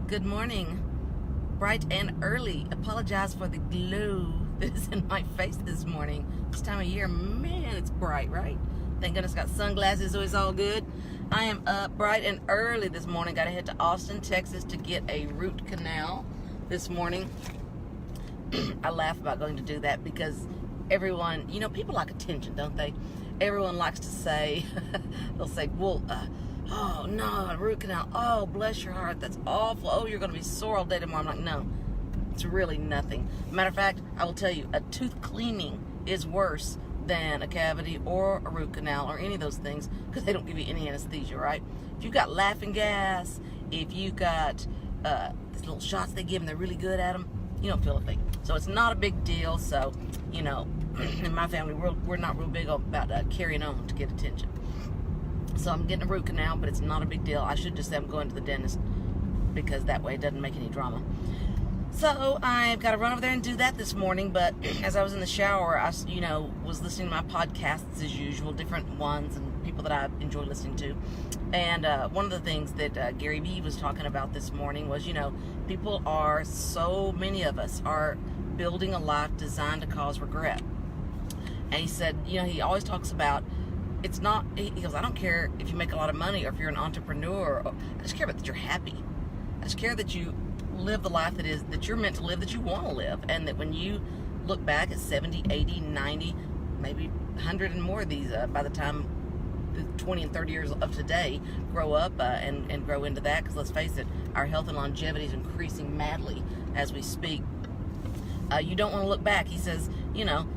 Good morning, bright and early. Apologize for the glow that is in my face this morning. This time of year, man, it's bright, right? Thank goodness I got sunglasses, so it's all good. I am up bright and early this morning. Got to head to Austin, Texas to get a root canal this morning. I laugh about going to do that because everyone, people like attention, don't they? Everyone likes to say, they'll say, well, oh no, a root canal, oh bless your heart, that's awful, oh you're going to be sore all day tomorrow. I'm like, no, it's really nothing. Matter of fact, I will tell you, a tooth cleaning is worse than a cavity or a root canal or any of those things because they don't give you any anesthesia, right? If you got laughing gas, if you got these little shots they give them, they're really good at them, you don't feel a thing. So it's not a big deal. So, in my family, we're not real big about carrying on to get attention. So I'm getting a root canal, but it's not a big deal. I should just say I'm going to the dentist because that way it doesn't make any drama. So I've got to run over there and do that this morning. But as I was in the shower, I, was listening to my podcasts as usual, different ones and people that I enjoy listening to. And one of the things that Gary Vee was talking about this morning was, people are, so many of us are building a life designed to cause regret. And he said, he always talks about, it's not, he goes, I don't care if you make a lot of money or if you're an entrepreneur. I just care about that you're happy. I just care that you live the life that you're meant to live, that you want to live. And that when you look back at 70, 80, 90, maybe 100 and more of these, by the time the 20 and 30 years of today grow up and grow into that, because let's face it, our health and longevity is increasing madly as we speak. You don't want to look back. He says,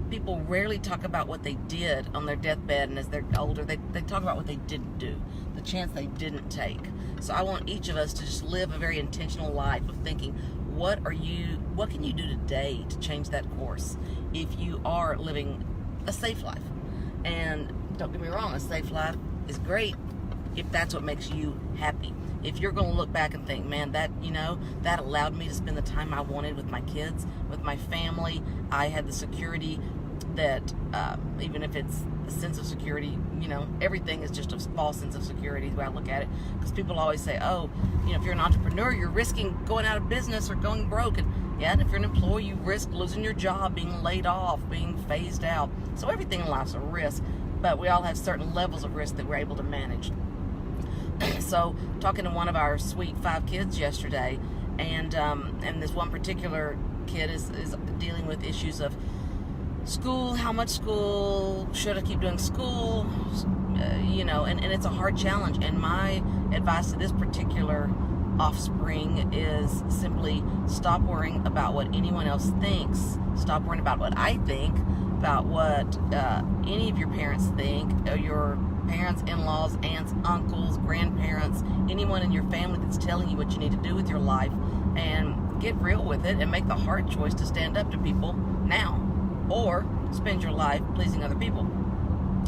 people rarely talk about what they did on their deathbed, and as they're older, they talk about what they didn't do, the chance they didn't take. So I want each of us to just live a very intentional life of thinking, what can you do today to change that course if you are living a safe life? And don't get me wrong, a safe life is great if that's what makes you happy. If you're going to look back and think, man, that allowed me to spend the time I wanted with my kids, with my family. I had the security that, even if it's a sense of security, everything is just a false sense of security, the way I look at it. Because people always say, oh, if you're an entrepreneur, you're risking going out of business or going broke. And if you're an employee, you risk losing your job, being laid off, being phased out. So everything in life's a risk, but we all have certain levels of risk that we're able to manage. So talking to one of our sweet 5 kids yesterday, and this one particular kid is dealing with issues of school, how much school, should I keep doing school, and it's a hard challenge. And my advice to this particular offspring is simply stop worrying about what anyone else thinks. Stop worrying about what I think, about what any of your parents think, or your parents, in-laws, aunts, uncles, grandparents, anyone in your family that's telling you what you need to do with your life, and get real with it and make the hard choice to stand up to people now, or spend your life pleasing other people.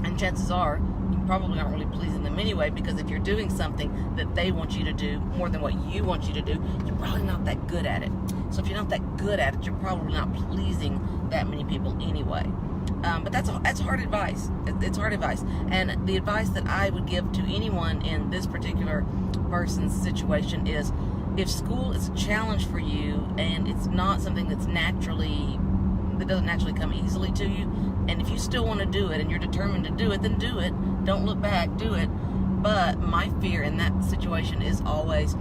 And chances are you probably aren't really pleasing them anyway, because if you're doing something that they want you to do more than what you want you to do, you're probably not that good at it. So if you're not that good at it, you're probably not pleasing that many people anyway. But that's hard advice. It's hard advice. And the advice that I would give to anyone in this particular person's situation is, if school is a challenge for you and it's not something that doesn't naturally come easily to you, and if you still want to do it and you're determined to do it, then do it. Don't look back, do it. But my fear in that situation is always,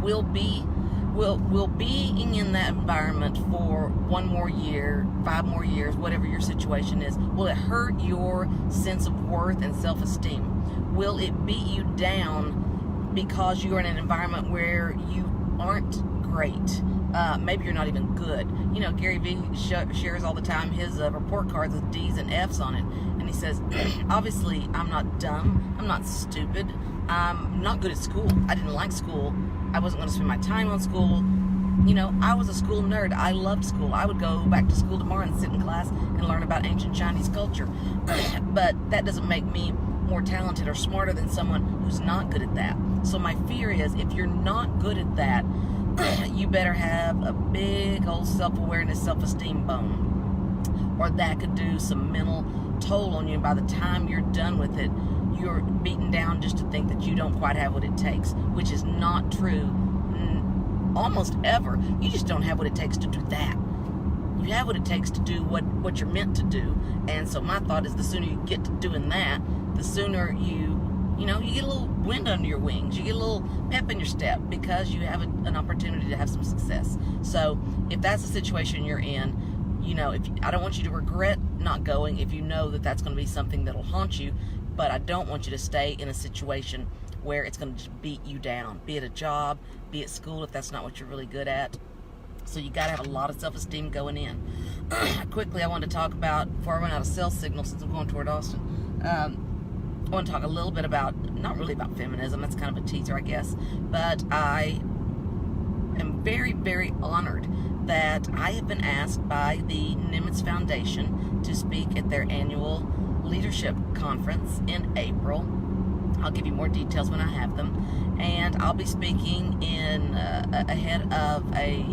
will being in that environment for 1 more year, 5 more years, whatever your situation is, will it hurt your sense of worth and self-esteem? Will it beat you down because you're in an environment where you aren't great? Maybe you're not even good. Gary Vee shares all the time his report cards with D's and F's on it. And he says, obviously, I'm not dumb. I'm not stupid. I'm not good at school. I didn't like school. I wasn't going to spend my time on school. I was a school nerd. I loved school. I would go back to school tomorrow and sit in class and learn about ancient Chinese culture. But that doesn't make me more talented or smarter than someone who's not good at that. So my fear is, if you're not good at that, you better have a big old self-awareness, self-esteem bone, or that could do some mental toll on you. By the time you're done with it, you're beaten down just to think that you don't quite have what it takes, which is not true almost ever. You just don't have what it takes to do that. You have what it takes to do what you're meant to do. And so my thought is, the sooner you get to doing that, the sooner you get a little wind under your wings. You get a little pep in your step because you have an opportunity to have some success. So if that's the situation you're in, I don't want you to regret not going if you know that that's going to be something that'll haunt you, but I don't want you to stay in a situation where it's going to just beat you down, be it a job, be it school, if that's not what you're really good at. So you got to have a lot of self-esteem going in. Quickly, I want to talk about, before I run out of cell signal since I'm going toward Austin, I want to talk a little bit about, not really about feminism, that's kind of a teaser, I guess, but I am very, very honored that I have been asked by the Nimitz Foundation to speak at their annual leadership conference in April. I'll give you more details when I have them. And I'll be speaking ahead of a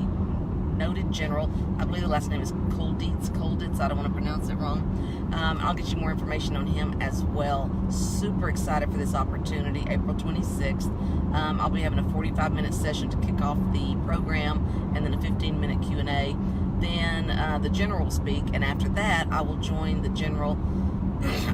noted general. I believe the last name is Kolditz. I don't want to pronounce it wrong. I'll get you more information on him as well. Super excited for this opportunity. April 26th. I'll be having a 45-minute session to kick off the program, and then a 15-minute Q&A. Then the general will speak, and after that, I will join the general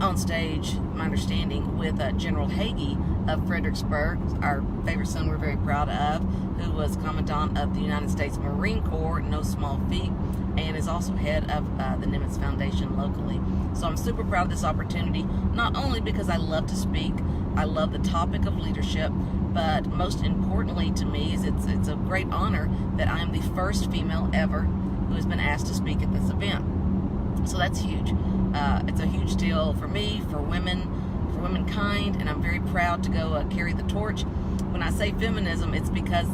on stage, my understanding, with General Hagee of Fredericksburg, our favorite son we're very proud of, who was Commandant of the United States Marine Corps, no small feat, and is also head of the Nimitz Foundation locally. So I'm super proud of this opportunity, not only because I love to speak, I love the topic of leadership, but most importantly to me is it's a great honor that I am the first female ever who has been asked to speak at this event. So that's huge. It's a huge deal for me, for womankind, and I'm very proud to go carry the torch. When I say feminism, it's because,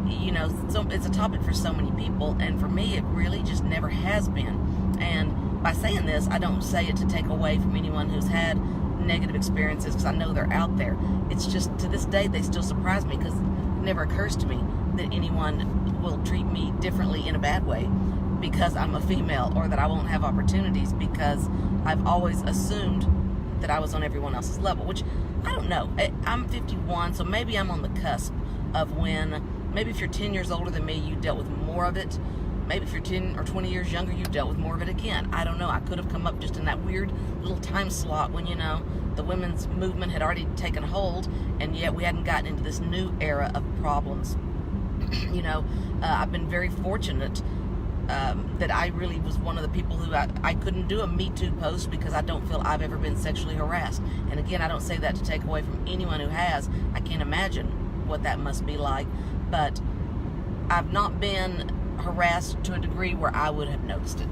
it's a topic for so many people, and for me, it really just never has been. And by saying this, I don't say it to take away from anyone who's had negative experiences, because I know they're out there. It's just, to this day, they still surprise me, because it never occurs to me that anyone will treat me differently in a bad way because I'm a female, or that I won't have opportunities because I've always assumed that I was on everyone else's level, which I don't know. I'm 51, so maybe I'm on the cusp of when, maybe if you're 10 years older than me, you dealt with more of it. Maybe if you're 10 or 20 years younger, you dealt with more of it again. I don't know. I could have come up just in that weird little time slot when, the women's movement had already taken hold, and yet we hadn't gotten into this new era of problems. I've been very fortunate that I really was one of the people who I couldn't do a Me Too post because I don't feel I've ever been sexually harassed. And again, I don't say that to take away from anyone who has. I can't imagine what that must be like. But I've not been harassed to a degree where I would have noticed it.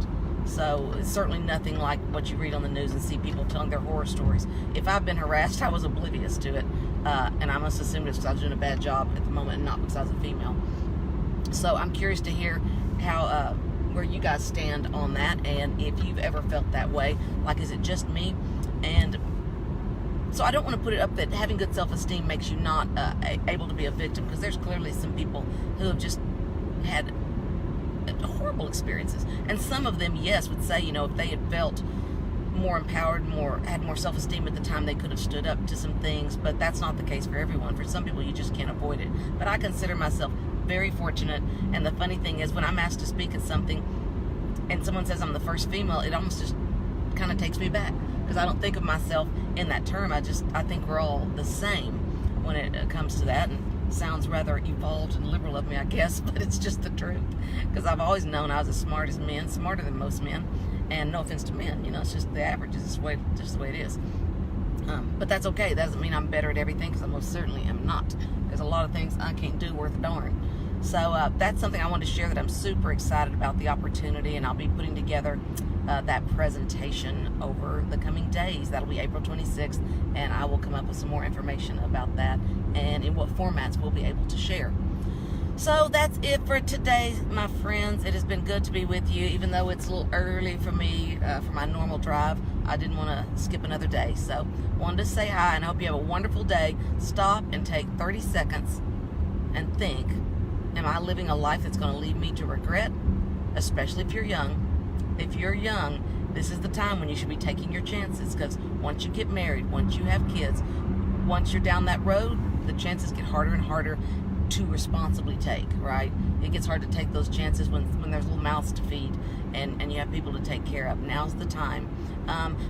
So it's certainly nothing like what you read on the news and see people telling their horror stories. If I've been harassed, I was oblivious to it. And I must assume it's because I was doing a bad job at the moment and not because I was a female. So I'm curious to hear how where you guys stand on that, and if you've ever felt that way. Like, is it just me? And so I don't want to put it up that having good self-esteem makes you not able to be a victim, because there's clearly some people who have just had horrible experiences, and some of them, yes, would say, if they had felt more empowered, had more self-esteem at the time, they could have stood up to some things. But that's not the case for everyone. For some people, you just can't avoid it. But I consider myself very fortunate, and the funny thing is, when I'm asked to speak at something and someone says I'm the first female, it almost just kind of takes me back, because I don't think of myself in that term. I think we're all the same when it comes to that. And it sounds rather evolved and liberal of me, I guess, but it's just the truth, because I've always known I was as smart as men, smarter than most men. And no offense to men, it's just the average, is just the way it is. But that's okay. That doesn't mean I'm better at everything, because I most certainly am not. There's a lot of things I can't do worth a darn. So that's something I wanted to share, that I'm super excited about the opportunity, and I'll be putting together that presentation over the coming days. That'll be April 26th, and I will come up with some more information about that and in what formats we'll be able to share. So that's it for today, my friends. It has been good to be with you, even though it's a little early for me for my normal drive. I didn't want to skip another day, so wanted to say hi, and I hope you have a wonderful day. Stop and take 30 seconds and think, am I living a life that's going to lead me to regret? Especially if you're young. If you're young, this is the time when you should be taking your chances, because once you get married, once you have kids, once you're down that road, the chances get harder and harder. to responsibly take, right? It gets hard to take those chances when there's little mouths to feed and you have people to take care of. Now's the time.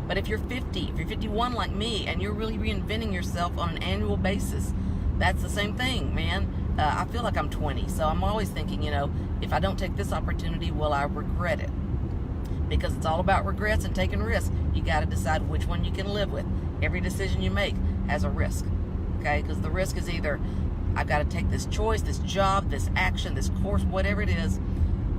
But if you're 50, if you're 51 like me, and you're really reinventing yourself on an annual basis, that's the same thing, man. I feel like I'm 20, so I'm always thinking, if I don't take this opportunity, will I regret it? Because it's all about regrets and taking risks. You got to decide which one you can live with. Every decision you make has a risk, okay? Because the risk is either I've got to take this choice, this job, this action, this course, whatever it is.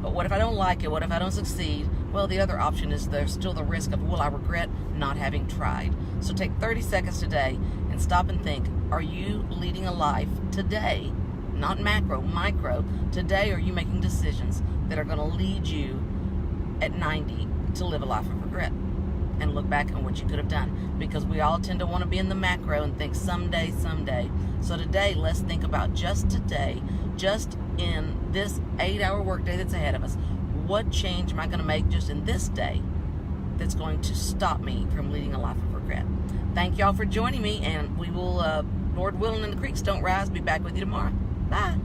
But what if I don't like it? What if I don't succeed? Well, the other option is there's still the risk of, will I regret not having tried? So take 30 seconds today and stop and think, are you leading a life today? Not macro, micro. Today, are you making decisions that are going to lead you at 90 to live a life of regret? And look back on what you could have done, because we all tend to want to be in the macro and think someday. So today, let's think about just today, just in this 8-hour workday that's ahead of us. What change am I going to make just in this day that's going to stop me from leading a life of regret? Thank y'all for joining me, and we will, Lord willing and the creeks don't rise, be back with you tomorrow. Bye.